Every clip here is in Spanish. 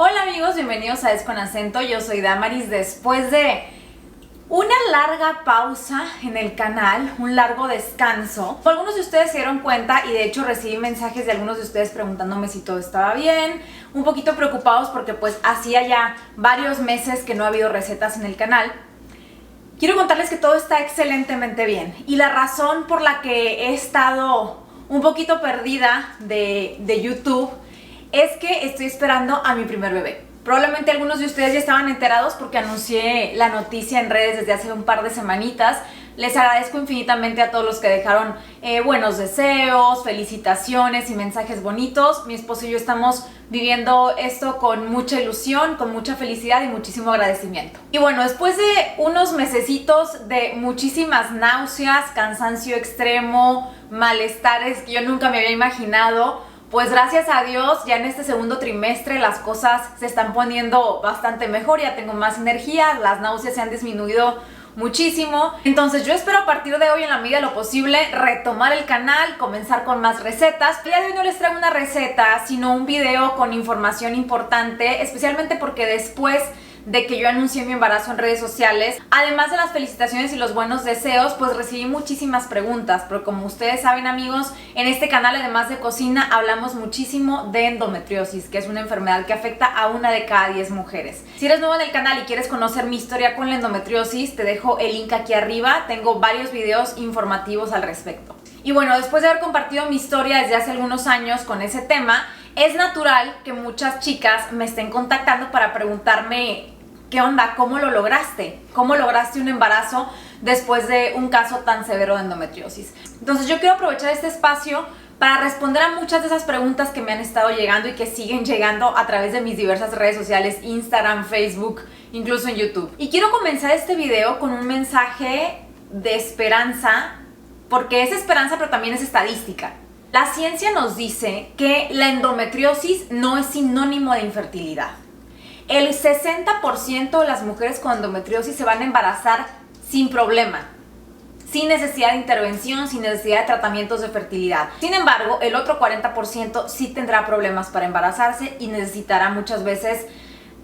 Hola amigos, bienvenidos a Es con Acento, yo soy Damaris. Después de una larga pausa en el canal, un largo descanso, algunos de ustedes se dieron cuenta y de hecho recibí mensajes de algunos de ustedes preguntándome si todo estaba bien, un poquito preocupados porque pues hacía ya varios meses que no ha habido recetas en el canal. Quiero contarles que todo está excelentemente bien y la razón por la que he estado un poquito perdida de YouTube es que estoy esperando a mi primer bebé. Probablemente algunos de ustedes ya estaban enterados porque anuncié la noticia en redes desde hace un par de semanitas. Les agradezco infinitamente a todos los que dejaron buenos deseos, felicitaciones y mensajes bonitos. Mi esposo y yo estamos viviendo esto con mucha ilusión, con mucha felicidad y muchísimo agradecimiento. Y bueno, después de unos mesecitos de muchísimas náuseas, cansancio extremo, malestares que yo nunca me había imaginado, pues gracias a Dios ya en este segundo trimestre las cosas se están poniendo bastante mejor, ya tengo más energía, las náuseas se han disminuido muchísimo. Entonces yo espero a partir de hoy en la medida de lo posible retomar el canal, comenzar con más recetas. El día de hoy no les traigo una receta, sino un video con información importante, especialmente porque después de que yo anuncié mi embarazo en redes sociales, además de las felicitaciones y los buenos deseos, pues recibí muchísimas preguntas, pero como ustedes saben amigos, en este canal además de cocina hablamos muchísimo de endometriosis, que es una enfermedad que afecta a 1 de cada 10 mujeres. Si eres nuevo en el canal y quieres conocer mi historia con la endometriosis, te dejo el link aquí arriba, tengo varios videos informativos al respecto. Y bueno, después de haber compartido mi historia desde hace algunos años con ese tema, es natural que muchas chicas me estén contactando para preguntarme ¿qué onda? ¿Cómo lo lograste? ¿Cómo lograste un embarazo después de un caso tan severo de endometriosis? Entonces yo quiero aprovechar este espacio para responder a muchas de esas preguntas que me han estado llegando y que siguen llegando a través de mis diversas redes sociales, Instagram, Facebook, incluso en YouTube. Y quiero comenzar este video con un mensaje de esperanza, porque es esperanza pero también es estadística. La ciencia nos dice que la endometriosis no es sinónimo de infertilidad. El 60% de las mujeres con endometriosis se van a embarazar sin problema, sin necesidad de intervención, sin necesidad de tratamientos de fertilidad. Sin embargo, el otro 40% sí tendrá problemas para embarazarse y necesitará muchas veces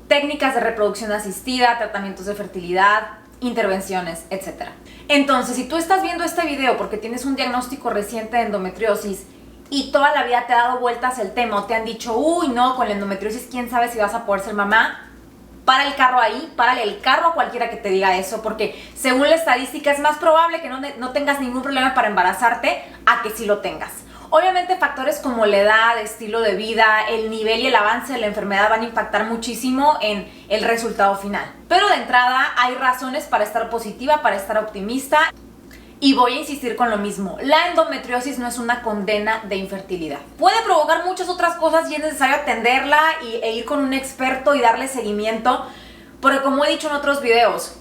técnicas de reproducción asistida, tratamientos de fertilidad, intervenciones, etc. Entonces, si tú estás viendo este video porque tienes un diagnóstico reciente de endometriosis y toda la vida te ha dado vueltas el tema o te han dicho, uy, no, con la endometriosis, quién sabe si vas a poder ser mamá, para el carro ahí, párale el carro a cualquiera que te diga eso, porque según la estadística es más probable que no tengas ningún problema para embarazarte a que sí lo tengas. Obviamente factores como la edad, estilo de vida, el nivel y el avance de la enfermedad van a impactar muchísimo en el resultado final. Pero de entrada hay razones para estar positiva, para estar optimista. Y voy a insistir con lo mismo, la endometriosis no es una condena de infertilidad. Puede provocar muchas otras cosas y es necesario atenderla e ir con un experto y darle seguimiento, porque como he dicho en otros videos,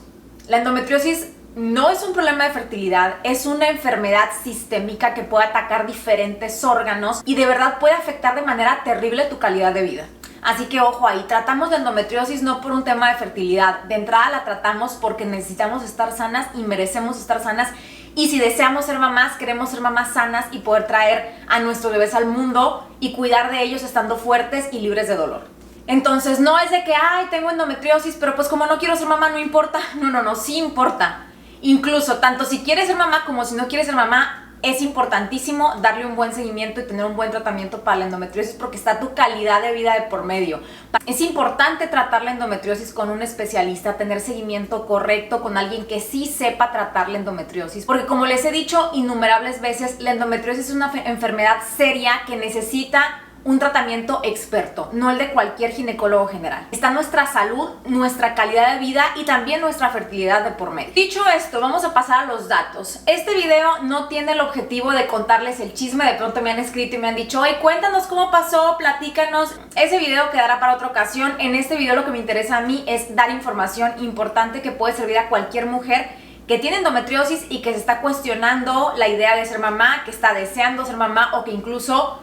la endometriosis no es un problema de fertilidad, es una enfermedad sistémica que puede atacar diferentes órganos y de verdad puede afectar de manera terrible tu calidad de vida. Así que ojo ahí, tratamos la endometriosis no por un tema de fertilidad, de entrada la tratamos porque necesitamos estar sanas y merecemos estar sanas. Y si deseamos ser mamás, queremos ser mamás sanas y poder traer a nuestros bebés al mundo y cuidar de ellos estando fuertes y libres de dolor. Entonces no es de que, ay, tengo endometriosis, pero pues como no quiero ser mamá no importa. No, sí importa. Incluso tanto si quieres ser mamá como si no quieres ser mamá, es importantísimo darle un buen seguimiento y tener un buen tratamiento para la endometriosis porque está tu calidad de vida de por medio. Es importante tratar la endometriosis con un especialista, tener seguimiento correcto con alguien que sí sepa tratar la endometriosis. Porque como les he dicho innumerables veces, la endometriosis es una enfermedad seria que necesita un tratamiento experto, no el de cualquier ginecólogo general. Está nuestra salud, nuestra calidad de vida y también nuestra fertilidad de por medio. Dicho esto, vamos a pasar a los datos. Este video no tiene el objetivo de contarles el chisme. De pronto me han escrito y me han dicho, oye, cuéntanos cómo pasó, platícanos. Ese video quedará para otra ocasión. En este video lo que me interesa a mí es dar información importante que puede servir a cualquier mujer que tiene endometriosis y que se está cuestionando la idea de ser mamá, que está deseando ser mamá o que incluso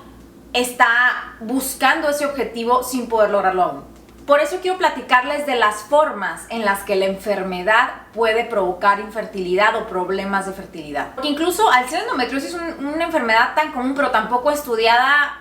está buscando ese objetivo sin poder lograrlo aún. Por eso quiero platicarles de las formas en las que la enfermedad puede provocar infertilidad o problemas de fertilidad. Porque incluso al ser endometriosis una enfermedad tan común pero tan poco estudiada,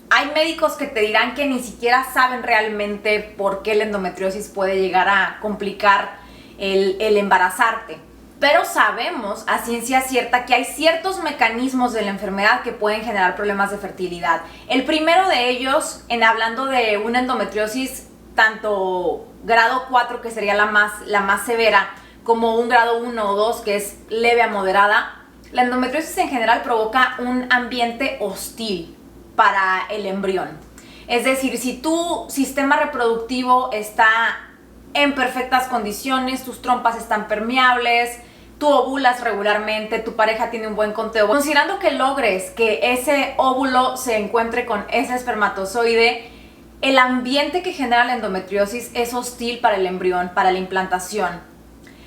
Hay médicos que te dirán que ni siquiera saben realmente por qué la endometriosis puede llegar a complicar el embarazarte. Pero sabemos a ciencia cierta que hay ciertos mecanismos de la enfermedad que pueden generar problemas de fertilidad. El primero de ellos, hablando de una endometriosis tanto grado 4, que sería la más severa, como un grado 1 o 2, que es leve a moderada, la endometriosis en general provoca un ambiente hostil para el embrión. Es decir, si tu sistema reproductivo está en perfectas condiciones, tus trompas están permeables, tú ovulas regularmente, tu pareja tiene un buen conteo, considerando que logres que ese óvulo se encuentre con ese espermatozoide, el ambiente que genera la endometriosis es hostil para el embrión, para la implantación.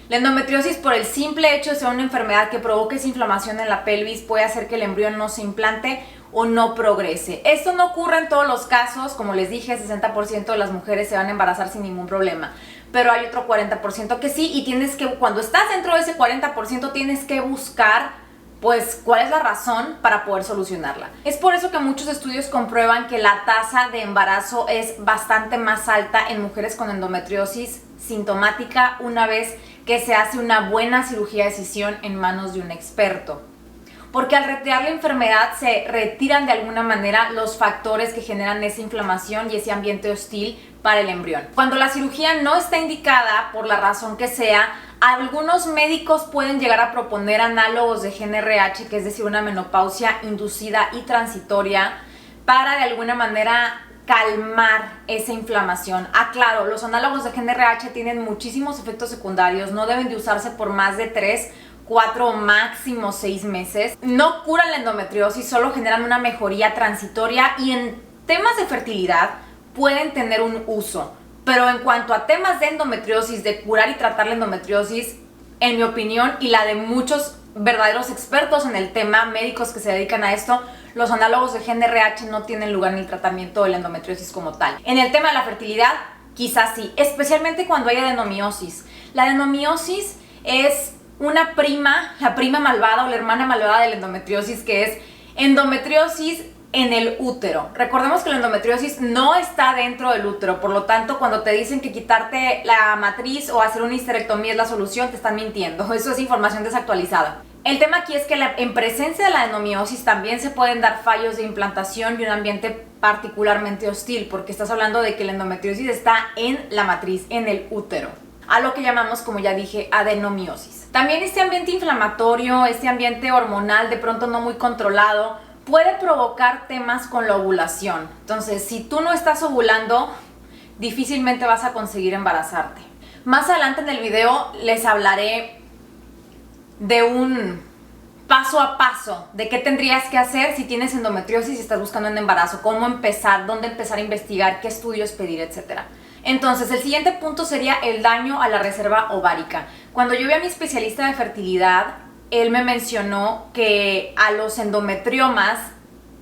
La endometriosis, por el simple hecho de ser una enfermedad que provoca esa inflamación en la pelvis, puede hacer que el embrión no se implante o no progrese. Esto no ocurre en todos los casos, como les dije, 60% de las mujeres se van a embarazar sin ningún problema, pero hay otro 40% que sí, y tienes que, cuando estás dentro de ese 40%, tienes que buscar pues cuál es la razón para poder solucionarla. Es por eso que muchos estudios comprueban que la tasa de embarazo es bastante más alta en mujeres con endometriosis sintomática una vez que se hace una buena cirugía de escisión en manos de un experto. Porque al retirar la enfermedad se retiran de alguna manera los factores que generan esa inflamación y ese ambiente hostil para el embrión. Cuando la cirugía no está indicada, por la razón que sea, algunos médicos pueden llegar a proponer análogos de GnRH, que es decir, una menopausia inducida y transitoria, para de alguna manera calmar esa inflamación. Claro, los análogos de GnRH tienen muchísimos efectos secundarios, no deben de usarse por más de 3, 4 o máximo 6 meses. No curan la endometriosis, solo generan una mejoría transitoria y en temas de fertilidad pueden tener un uso. Pero en cuanto a temas de endometriosis, de curar y tratar la endometriosis, en mi opinión y la de muchos verdaderos expertos en el tema, médicos que se dedican a esto, los análogos de GnRH no tienen lugar en el tratamiento de la endometriosis como tal. En el tema de la fertilidad, quizás sí, especialmente cuando hay adenomiosis. La adenomiosis es la prima malvada o la hermana malvada de la endometriosis, que es endometriosis en el útero. Recordemos que la endometriosis no está dentro del útero, por lo tanto, cuando te dicen que quitarte la matriz o hacer una histerectomía es la solución, te están mintiendo. Eso es información desactualizada. El tema aquí es que en presencia de la adenomiosis también se pueden dar fallos de implantación y un ambiente particularmente hostil, porque estás hablando de que la endometriosis está en la matriz, en el útero, a lo que llamamos, como ya dije, adenomiosis. También este ambiente inflamatorio, este ambiente hormonal de pronto no muy controlado, puede provocar temas con la ovulación. Entonces, si tú no estás ovulando, difícilmente vas a conseguir embarazarte. Más adelante en el video les hablaré de un paso a paso de qué tendrías que hacer si tienes endometriosis y estás buscando un embarazo, cómo empezar, dónde empezar a investigar, qué estudios pedir, etc. Entonces, el siguiente punto sería el daño a la reserva ovárica. Cuando yo vi a mi especialista de fertilidad, él me mencionó que a los endometriomas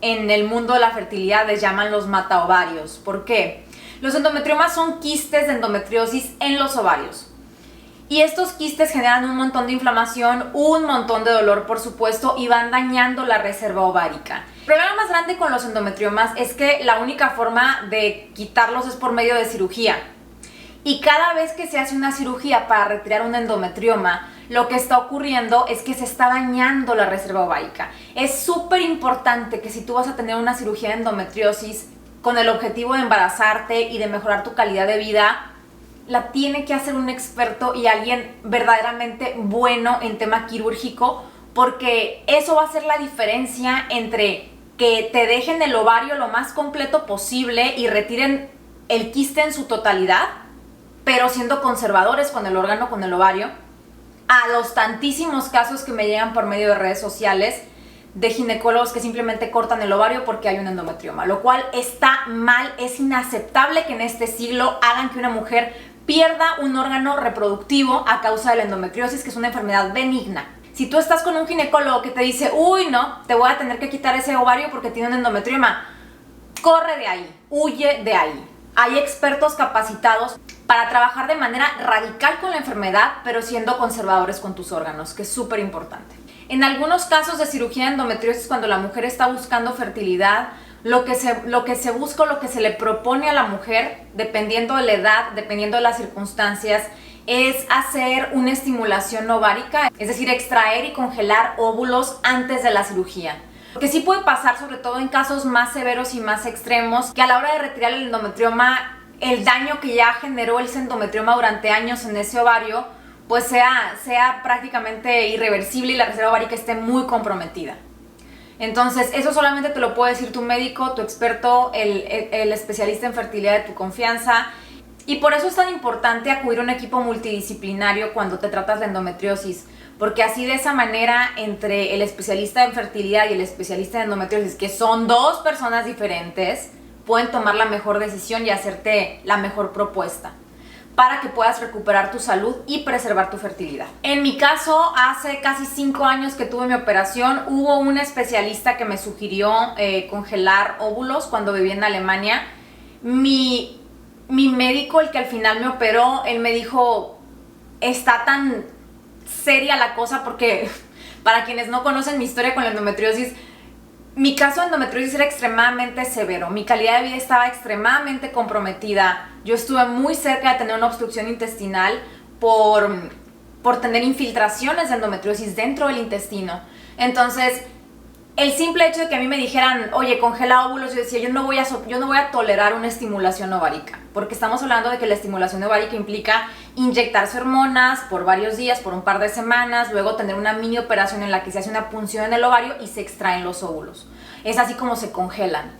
en el mundo de la fertilidad les llaman los mataovarios. ¿Por qué? Los endometriomas son quistes de endometriosis en los ovarios. Y estos quistes generan un montón de inflamación, un montón de dolor, por supuesto, y van dañando la reserva ovárica. El problema más grande con los endometriomas es que la única forma de quitarlos es por medio de cirugía. Y cada vez que se hace una cirugía para retirar un endometrioma, lo que está ocurriendo es que se está dañando la reserva ovárica. Es súper importante que si tú vas a tener una cirugía de endometriosis con el objetivo de embarazarte y de mejorar tu calidad de vida, la tiene que hacer un experto y alguien verdaderamente bueno en tema quirúrgico, porque eso va a hacer la diferencia entre que te dejen el ovario lo más completo posible y retiren el quiste en su totalidad, pero siendo conservadores con el órgano, con el ovario, a los tantísimos casos que me llegan por medio de redes sociales de ginecólogos que simplemente cortan el ovario porque hay un endometrioma, lo cual está mal. Es inaceptable que en este siglo hagan que una mujer pierda un órgano reproductivo a causa de la endometriosis, que es una enfermedad benigna. Si tú estás con un ginecólogo que te dice, uy, no, te voy a tener que quitar ese ovario porque tiene un endometrioma, corre de ahí, huye de ahí. Hay expertos capacitados para trabajar de manera radical con la enfermedad, pero siendo conservadores con tus órganos, que es súper importante. En algunos casos de cirugía de endometriosis, cuando la mujer está buscando fertilidad, lo que se busca, lo que se le propone a la mujer, dependiendo de la edad, dependiendo de las circunstancias, es hacer una estimulación ovárica, es decir, extraer y congelar óvulos antes de la cirugía. Porque sí puede pasar, sobre todo en casos más severos y más extremos, que a la hora de retirar el endometrioma, el daño que ya generó ese endometrioma durante años en ese ovario, pues sea prácticamente irreversible y la reserva ovárica esté muy comprometida. Entonces, eso solamente te lo puede decir tu médico, tu experto, el especialista en fertilidad de tu confianza. Y por eso es tan importante acudir a un equipo multidisciplinario cuando te tratas de endometriosis, porque así de esa manera, entre el especialista en fertilidad y el especialista en endometriosis, que son dos personas diferentes, pueden tomar la mejor decisión y hacerte la mejor propuesta para que puedas recuperar tu salud y preservar tu fertilidad. En mi caso, hace casi 5 años que tuve mi operación, hubo un especialista que me sugirió congelar óvulos cuando vivía en Alemania. Mi médico, el que al final me operó, él me dijo, está tan seria la cosa, porque para quienes no conocen mi historia con la endometriosis, mi caso de endometriosis era extremadamente severo, mi calidad de vida estaba extremadamente comprometida, yo estuve muy cerca de tener una obstrucción intestinal por tener infiltraciones de endometriosis dentro del intestino. Entonces, el simple hecho de que a mí me dijeran, oye, congela óvulos, yo decía, yo no voy a tolerar una estimulación ovárica, porque estamos hablando de que la estimulación ovárica implica inyectarse hormonas por varios días, por un par de semanas, luego tener una mini operación en la que se hace una punción en el ovario y se extraen los óvulos. Es así como se congelan.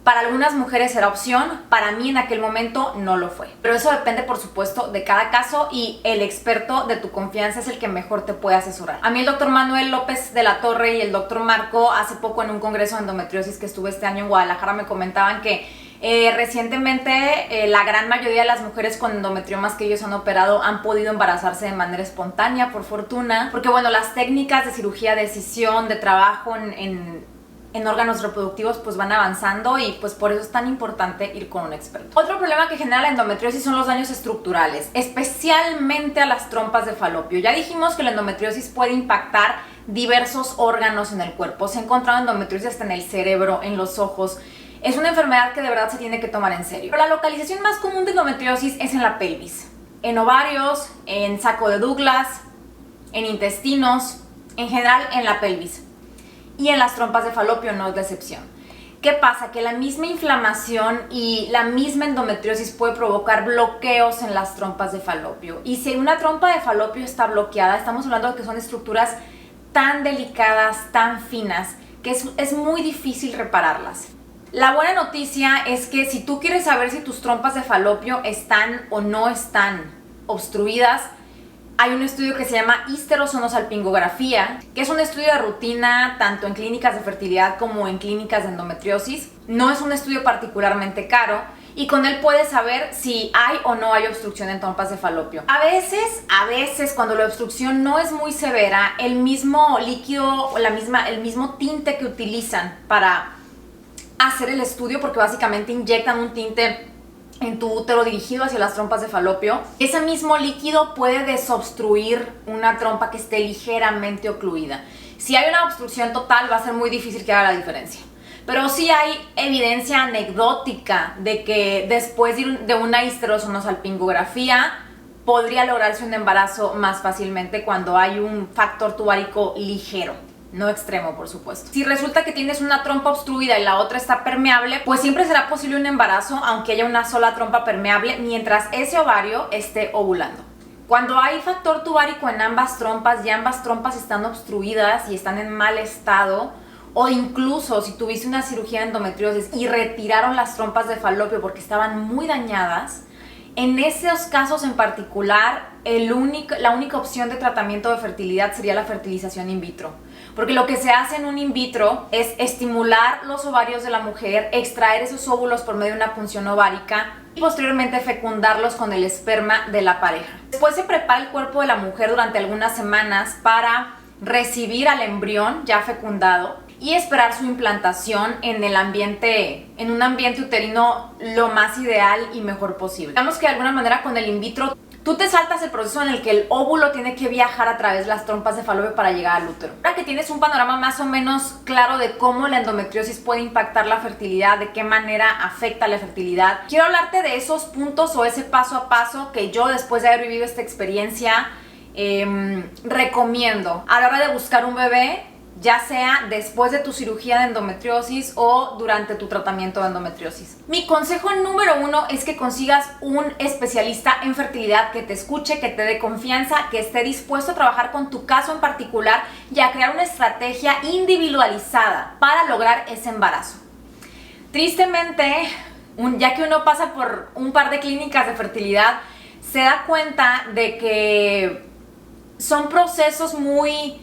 Para algunas mujeres era opción, para mí en aquel momento no lo fue. Pero eso depende, por supuesto, de cada caso, y el experto de tu confianza es el que mejor te puede asesorar. A mí el doctor Manuel López de la Torre y el doctor Marco, hace poco en un congreso de endometriosis que estuve este año en Guadalajara, me comentaban que recientemente la gran mayoría de las mujeres con endometriomas que ellos han operado han podido embarazarse de manera espontánea, por fortuna, porque bueno, las técnicas de cirugía de escisión, de trabajo en órganos reproductivos pues van avanzando, y pues por eso es tan importante ir con un experto. Otro problema que genera la endometriosis son los daños estructurales, especialmente a las trompas de falopio. Ya dijimos que la endometriosis puede impactar diversos órganos en el cuerpo. Se ha encontrado endometriosis hasta en el cerebro, en los ojos. Es una enfermedad que de verdad se tiene que tomar en serio. Pero la localización más común de endometriosis es en la pelvis, en ovarios, en saco de Douglas, en intestinos, en general en la pelvis. Y en las trompas de falopio no es la excepción. ¿Qué pasa? Que la misma inflamación y la misma endometriosis puede provocar bloqueos en las trompas de falopio. Y si una trompa de falopio está bloqueada, estamos hablando de que son estructuras tan delicadas, tan finas, que es muy difícil repararlas. La buena noticia es que si tú quieres saber si tus trompas de falopio están o no están obstruidas, hay un estudio que se llama histerosonosalpingografía, que es un estudio de rutina tanto en clínicas de fertilidad como en clínicas de endometriosis. No es un estudio particularmente caro, y con él puedes saber si hay o no hay obstrucción en trompas de falopio. A veces cuando la obstrucción no es muy severa, el mismo líquido o el mismo tinte que utilizan para hacer el estudio, porque básicamente inyectan un tinte en tu útero dirigido hacia las trompas de falopio, ese mismo líquido puede desobstruir una trompa que esté ligeramente ocluida. Si hay una obstrucción total, va a ser muy difícil que haga la diferencia. Pero sí hay evidencia anecdótica de que después de una histerosonosalpingografía podría lograrse un embarazo más fácilmente cuando hay un factor tubárico ligero. No extremo, por supuesto. Si resulta que tienes una trompa obstruida y la otra está permeable, pues siempre será posible un embarazo aunque haya una sola trompa permeable mientras ese ovario esté ovulando. Cuando hay factor tubárico en ambas trompas y ambas trompas están obstruidas y están en mal estado, o incluso si tuviste una cirugía de endometriosis y retiraron las trompas de falopio porque estaban muy dañadas, en esos casos en particular, la única opción de tratamiento de fertilidad sería la fertilización in vitro. Porque lo que se hace en un in vitro es estimular los ovarios de la mujer, extraer esos óvulos por medio de una punción ovárica y posteriormente fecundarlos con el esperma de la pareja. Después se prepara el cuerpo de la mujer durante algunas semanas para recibir al embrión ya fecundado y esperar su implantación en un ambiente uterino lo más ideal y mejor posible. Digamos que de alguna manera con el in vitro Tú te saltas el proceso en el que el óvulo tiene que viajar a través de las trompas de Falopio para llegar al útero. Ahora que tienes un panorama más o menos claro de cómo la endometriosis puede impactar la fertilidad, de qué manera afecta la fertilidad, quiero hablarte de esos puntos o ese paso a paso que yo, después de haber vivido esta experiencia, recomiendo a la hora de buscar un bebé, ya sea después de tu cirugía de endometriosis o durante tu tratamiento de endometriosis. Mi consejo número 1 es que consigas un especialista en fertilidad que te escuche, que te dé confianza, que esté dispuesto a trabajar con tu caso en particular y a crear una estrategia individualizada para lograr ese embarazo. Tristemente, ya que uno pasa por un par de clínicas de fertilidad, se da cuenta de que son procesos muy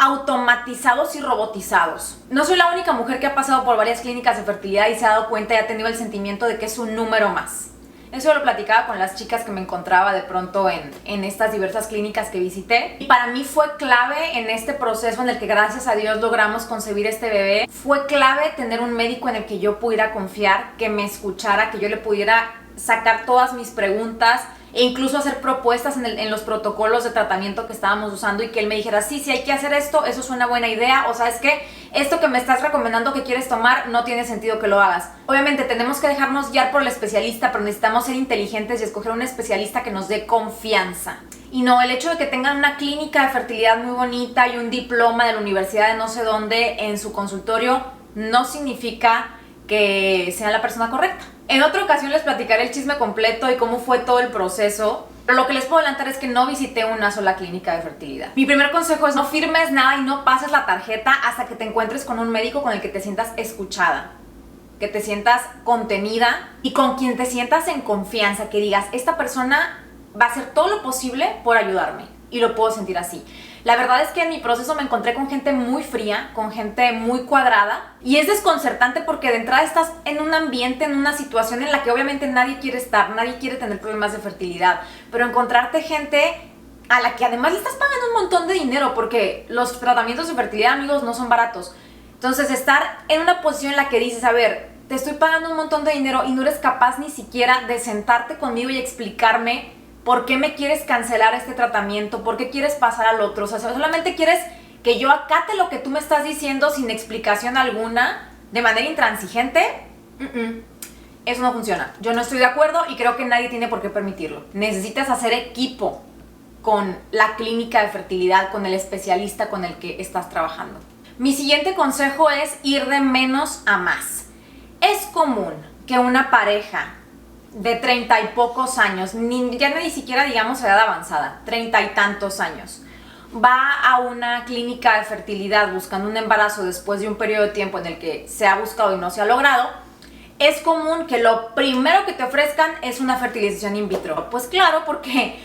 automatizados y robotizados. No soy la única mujer que ha pasado por varias clínicas de fertilidad y se ha dado cuenta y ha tenido el sentimiento de que es un número más. Eso lo platicaba con las chicas que me encontraba de pronto en estas diversas clínicas que visité. Y para mí fue clave en este proceso en el que gracias a Dios logramos concebir este bebé. Fue clave tener un médico en el que yo pudiera confiar, que me escuchara, que yo le pudiera sacar todas mis preguntas e incluso hacer propuestas en los protocolos de tratamiento que estábamos usando y que él me dijera, sí, hay que hacer esto, eso es una buena idea, o sabes qué, esto que me estás recomendando que quieres tomar no tiene sentido que lo hagas. Obviamente tenemos que dejarnos guiar por el especialista, pero necesitamos ser inteligentes y escoger un especialista que nos dé confianza. Y no, el hecho de que tengan una clínica de fertilidad muy bonita y un diploma de la universidad de no sé dónde en su consultorio no significa que sea la persona correcta. En otra ocasión les platicaré el chisme completo y cómo fue todo el proceso, pero lo que les puedo adelantar es que no visité una sola clínica de fertilidad. Mi primer consejo es no firmes nada y no pases la tarjeta hasta que te encuentres con un médico con el que te sientas escuchada, que te sientas contenida y con quien te sientas en confianza, que digas, esta persona va a hacer todo lo posible por ayudarme, y lo puedo sentir así. La verdad es que en mi proceso me encontré con gente muy fría, con gente muy cuadrada, y es desconcertante porque de entrada estás en un ambiente, en una situación en la que obviamente nadie quiere estar, nadie quiere tener problemas de fertilidad, pero encontrarte gente a la que además le estás pagando un montón de dinero, porque los tratamientos de fertilidad, amigos, no son baratos. Entonces estar en una posición en la que dices, a ver, te estoy pagando un montón de dinero y no eres capaz ni siquiera de sentarte conmigo y explicarme ¿por qué me quieres cancelar este tratamiento? ¿Por qué quieres pasar al otro? O sea, solamente quieres que yo acate lo que tú me estás diciendo sin explicación alguna, de manera intransigente. Eso no funciona. Yo no estoy de acuerdo y creo que nadie tiene por qué permitirlo. Necesitas hacer equipo con la clínica de fertilidad, con el especialista con el que estás trabajando. Mi siguiente consejo es ir de menos a más. Es común que una pareja de 30 y pocos años, ya ni siquiera digamos edad avanzada, 30 y tantos años, va a una clínica de fertilidad buscando un embarazo después de un periodo de tiempo en el que se ha buscado y no se ha logrado, es común que lo primero que te ofrezcan es una fertilización in vitro. Pues claro, porque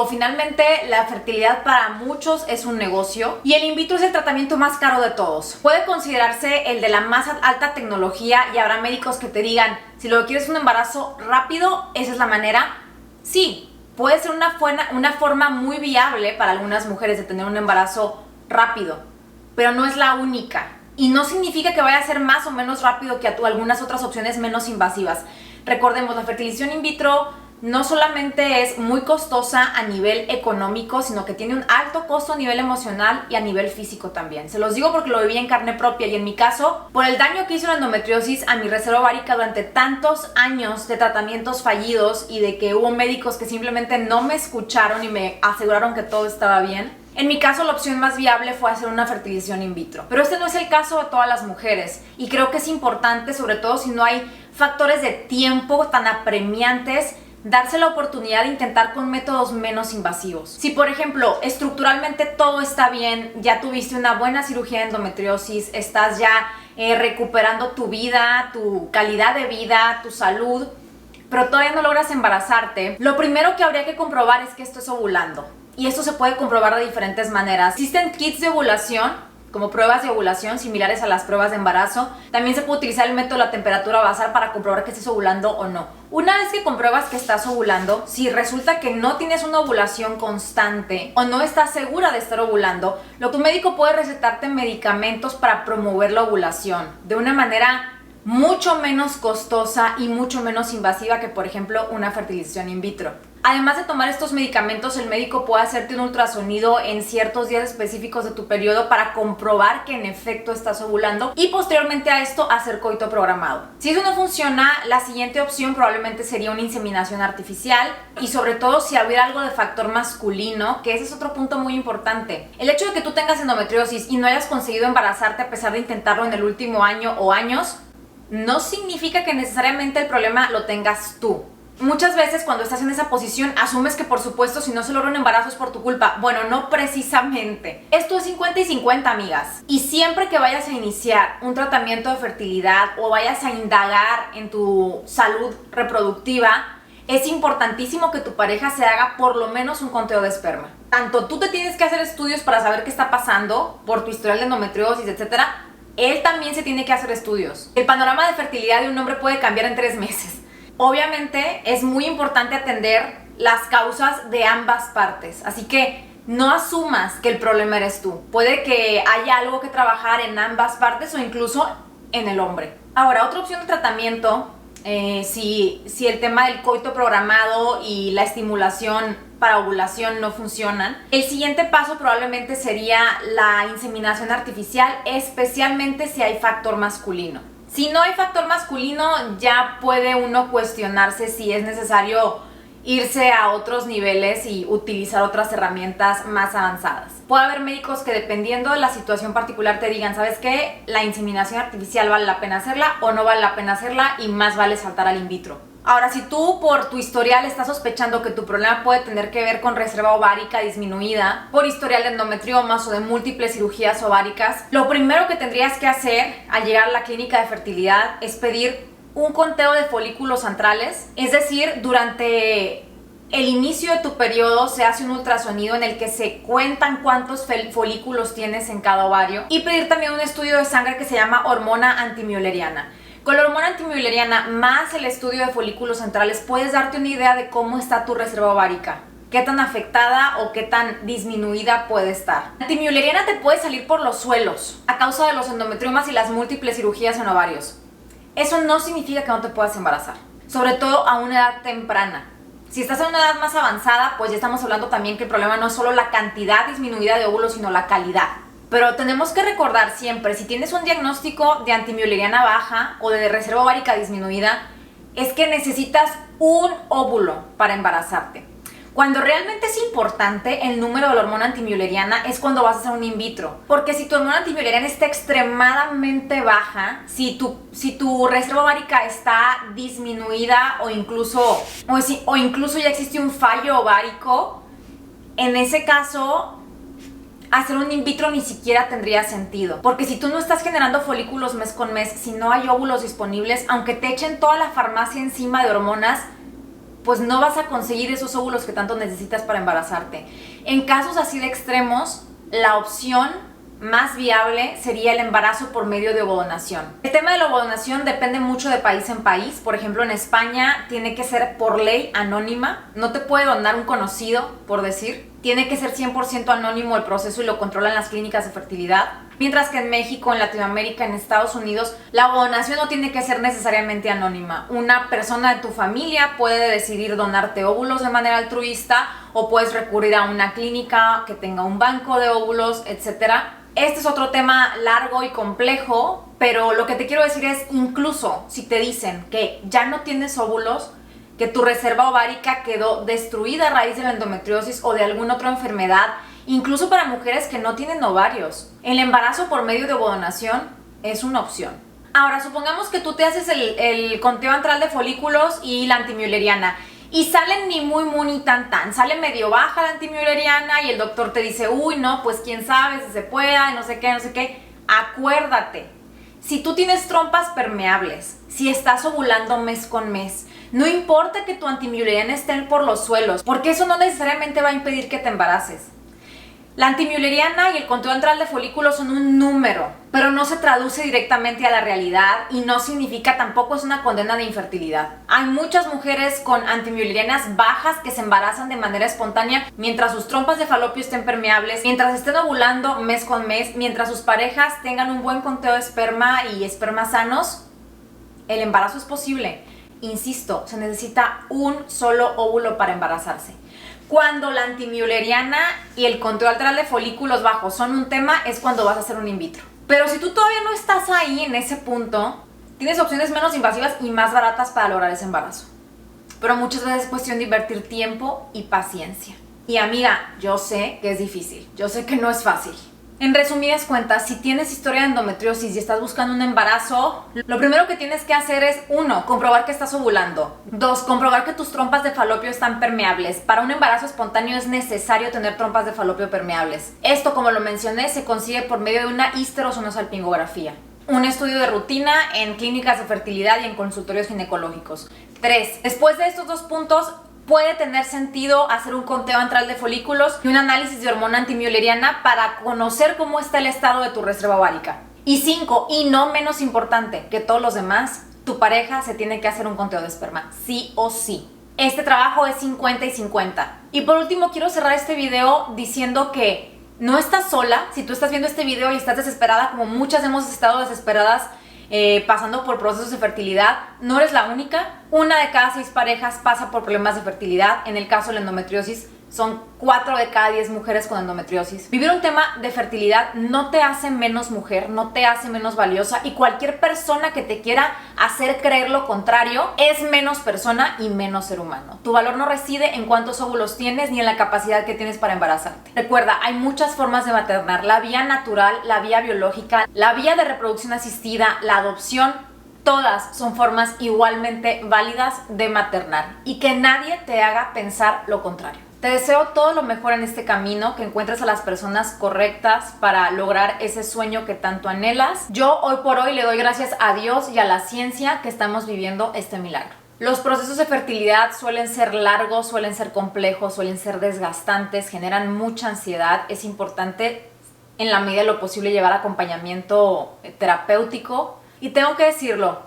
finalmente la fertilidad para muchos es un negocio y el in vitro es el tratamiento más caro de todos. Puede considerarse el de la más alta tecnología y habrá médicos que te digan, si lo que quieres es un embarazo rápido, esa es la manera. Sí, puede ser una forma muy viable para algunas mujeres de tener un embarazo rápido, pero no es la única. Y no significa que vaya a ser más o menos rápido que algunas otras opciones menos invasivas. Recordemos, la fertilización in vitro no solamente es muy costosa a nivel económico, sino que tiene un alto costo a nivel emocional y a nivel físico también. Se los digo porque lo viví en carne propia y en mi caso, por el daño que hizo la endometriosis a mi reserva ovárica durante tantos años de tratamientos fallidos y de que hubo médicos que simplemente no me escucharon y me aseguraron que todo estaba bien. En mi caso, la opción más viable fue hacer una fertilización in vitro. Pero este no es el caso de todas las mujeres y creo que es importante, sobre todo si no hay factores de tiempo tan apremiantes, darse la oportunidad de intentar con métodos menos invasivos. Si, por ejemplo, estructuralmente todo está bien, ya tuviste una buena cirugía de endometriosis, estás ya recuperando tu vida, tu calidad de vida, tu salud, pero todavía no logras embarazarte, lo primero que habría que comprobar es que estés ovulando. Y esto se puede comprobar de diferentes maneras. Existen kits de ovulación, como pruebas de ovulación similares a las pruebas de embarazo. También se puede utilizar el método de la temperatura basal para comprobar que estés ovulando o no. Una vez que compruebas que estás ovulando, si resulta que no tienes una ovulación constante o no estás segura de estar ovulando, tu médico puede recetarte medicamentos para promover la ovulación de una manera mucho menos costosa y mucho menos invasiva que, por ejemplo, una fertilización in vitro. Además de tomar estos medicamentos, el médico puede hacerte un ultrasonido en ciertos días específicos de tu periodo para comprobar que en efecto estás ovulando y posteriormente a esto hacer coito programado. Si eso no funciona, la siguiente opción probablemente sería una inseminación artificial y sobre todo si hubiera algo de factor masculino, que ese es otro punto muy importante. El hecho de que tú tengas endometriosis y no hayas conseguido embarazarte a pesar de intentarlo en el último año o años, no significa que necesariamente el problema lo tengas tú. Muchas veces cuando estás en esa posición asumes que por supuesto si no se logra un embarazo es por tu culpa. Bueno, no precisamente. Esto es 50 y 50, amigas. Y siempre que vayas a iniciar un tratamiento de fertilidad o vayas a indagar en tu salud reproductiva, es importantísimo que tu pareja se haga por lo menos un conteo de esperma. Tanto tú te tienes que hacer estudios para saber qué está pasando por tu historial de endometriosis, etcétera. Él también se tiene que hacer estudios. El panorama de fertilidad de un hombre puede cambiar en 3 meses. Obviamente es muy importante atender las causas de ambas partes, así que no asumas que el problema eres tú. Puede que haya algo que trabajar en ambas partes o incluso en el hombre. Ahora, otra opción de tratamiento, si el tema del coito programado y la estimulación para ovulación no funcionan, el siguiente paso probablemente sería la inseminación artificial, especialmente si hay factor masculino. Si no hay factor masculino, ya puede uno cuestionarse si es necesario irse a otros niveles y utilizar otras herramientas más avanzadas. Puede haber médicos que dependiendo de la situación particular te digan, ¿sabes qué? La inseminación artificial vale la pena hacerla o no vale la pena hacerla y más vale saltar al in vitro. Ahora, si tú por tu historial estás sospechando que tu problema puede tener que ver con reserva ovárica disminuida, por historial de endometriomas o de múltiples cirugías ováricas, lo primero que tendrías que hacer al llegar a la clínica de fertilidad es pedir un conteo de folículos antrales, es decir, durante el inicio de tu periodo se hace un ultrasonido en el que se cuentan cuántos folículos tienes en cada ovario y pedir también un estudio de sangre que se llama hormona antimülleriana. Con la hormona antimülleriana más el estudio de folículos centrales puedes darte una idea de cómo está tu reserva ovárica, qué tan afectada o qué tan disminuida puede estar. La antimülleriana te puede salir por los suelos a causa de los endometriomas y las múltiples cirugías en ovarios. Eso no significa que no te puedas embarazar, sobre todo a una edad temprana. Si estás en una edad más avanzada, pues ya estamos hablando también que el problema no es solo la cantidad disminuida de óvulos, sino la calidad. Pero tenemos que recordar siempre, si tienes un diagnóstico de antimülleriana baja o de reserva ovárica disminuida, es que necesitas un óvulo para embarazarte. Cuando realmente es importante el número de la hormona antimülleriana es cuando vas a hacer un in vitro. Porque si tu hormona antimülleriana está extremadamente baja, si tu reserva ovárica está disminuida o incluso ya existe un fallo ovárico, en ese caso hacer un in vitro ni siquiera tendría sentido. Porque si tú no estás generando folículos mes con mes, si no hay óvulos disponibles, aunque te echen toda la farmacia encima de hormonas, pues no vas a conseguir esos óvulos que tanto necesitas para embarazarte. En casos así de extremos, la opción más viable sería el embarazo por medio de ovodonación. El tema de la ovodonación depende mucho de país en país. Por ejemplo, en España tiene que ser por ley anónima. No te puede donar un conocido, por decir. Tiene que ser 100% anónimo el proceso y lo controlan las clínicas de fertilidad. Mientras que en México, en Latinoamérica, en Estados Unidos, la ovodonación no tiene que ser necesariamente anónima. Una persona de tu familia puede decidir donarte óvulos de manera altruista o puedes recurrir a una clínica que tenga un banco de óvulos, etc. Este es otro tema largo y complejo, pero lo que te quiero decir es, incluso si te dicen que ya no tienes óvulos, que tu reserva ovárica quedó destruida a raíz de la endometriosis o de alguna otra enfermedad, incluso para mujeres que no tienen ovarios, el embarazo por medio de ovodonación es una opción. Ahora, supongamos que tú te haces el conteo antral de folículos y la antimülleriana y salen ni muy ni tan, sale medio baja la antimülleriana y el doctor te dice, uy, no, pues quién sabe si se pueda, no sé qué. Acuérdate, si tú tienes trompas permeables, si estás ovulando mes con mes, no importa que tu antimülleriana esté por los suelos, porque eso no necesariamente va a impedir que te embaraces. La antimülleriana y el conteo antral de folículos son un número, pero no se traduce directamente a la realidad y no significa, tampoco es una condena de infertilidad. Hay muchas mujeres con antimüllerianas bajas que se embarazan de manera espontánea mientras sus trompas de falopio estén permeables, mientras estén ovulando mes con mes, mientras sus parejas tengan un buen conteo de esperma y espermas sanos. El embarazo es posible. Insisto, se necesita un solo óvulo para embarazarse. Cuando la antimülleriana y el conteo alteral de folículos bajos son un tema, es cuando vas a hacer un in vitro. Pero si tú todavía no estás ahí en ese punto, tienes opciones menos invasivas y más baratas para lograr ese embarazo. Pero muchas veces es cuestión de invertir tiempo y paciencia. Y amiga, yo sé que es difícil, yo sé que no es fácil. En resumidas cuentas, si tienes historia de endometriosis y estás buscando un embarazo, lo primero que tienes que hacer es 1. Comprobar que estás ovulando. 2. Comprobar que tus trompas de falopio están permeables. Para un embarazo espontáneo es necesario tener trompas de falopio permeables. Esto, como lo mencioné, se consigue por medio de una histerosonosalpingografía. Un estudio de rutina en clínicas de fertilidad y en consultorios ginecológicos. 3. Después de estos 2 puntos, puede tener sentido hacer un conteo antral de folículos y un análisis de hormona antimülleriana para conocer cómo está el estado de tu reserva ovárica. Y 5, y no menos importante que todos los demás, tu pareja se tiene que hacer un conteo de esperma, sí o sí. Este trabajo es 50 y 50. Y por último, quiero cerrar este video diciendo que no estás sola. Si tú estás viendo este video y estás desesperada, como muchas hemos estado desesperadas, pasando por procesos de fertilidad, no eres la única. 1 de cada 6 parejas pasa por problemas de fertilidad. En el caso de la endometriosis, son 4 de cada 10 mujeres con endometriosis. Vivir un tema de fertilidad no te hace menos mujer, no te hace menos valiosa, y cualquier persona que te quiera hacer creer lo contrario es menos persona y menos ser humano. Tu valor no reside en cuántos óvulos tienes ni en la capacidad que tienes para embarazarte. Recuerda, hay muchas formas de maternar: la vía natural, la vía biológica, la vía de reproducción asistida, la adopción. Todas son formas igualmente válidas de maternar, y que nadie te haga pensar lo contrario. Te deseo todo lo mejor en este camino, que encuentres a las personas correctas para lograr ese sueño que tanto anhelas. Yo hoy por hoy le doy gracias a Dios y a la ciencia que estamos viviendo este milagro. Los procesos de fertilidad suelen ser largos, suelen ser complejos, suelen ser desgastantes, generan mucha ansiedad. Es importante, en la medida de lo posible, llevar acompañamiento terapéutico. Y tengo que decirlo,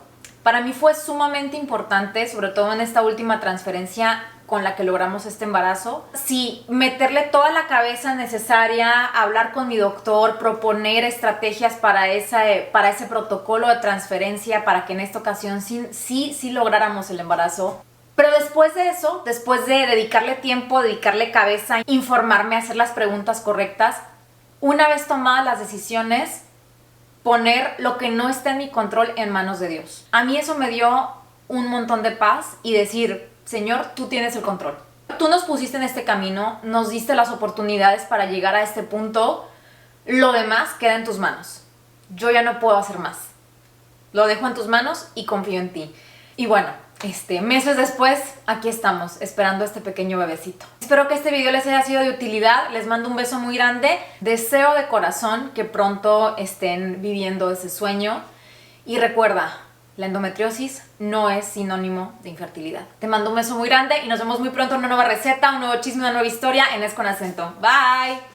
para mí fue sumamente importante, sobre todo en esta última transferencia con la que logramos este embarazo, sí, meterle toda la cabeza necesaria, hablar con mi doctor, proponer estrategias para ese protocolo de transferencia, para que en esta ocasión sí lográramos el embarazo. Pero después de eso, después de dedicarle tiempo, dedicarle cabeza, informarme, hacer las preguntas correctas, una vez tomadas las decisiones, poner lo que no está en mi control en manos de Dios. A mí eso me dio un montón de paz y decir: Señor, tú tienes el control. Tú nos pusiste en este camino, nos diste las oportunidades para llegar a este punto. Lo demás queda en tus manos. Yo ya no puedo hacer más. Lo dejo en tus manos y confío en ti. Y bueno, meses después, aquí estamos, esperando a este pequeño bebecito. Espero que este video les haya sido de utilidad. Les mando un beso muy grande. Deseo de corazón que pronto estén viviendo ese sueño. Y recuerda, la endometriosis no es sinónimo de infertilidad. Te mando un beso muy grande y nos vemos muy pronto en una nueva receta, un nuevo chisme, una nueva historia en Es con Acento. Bye.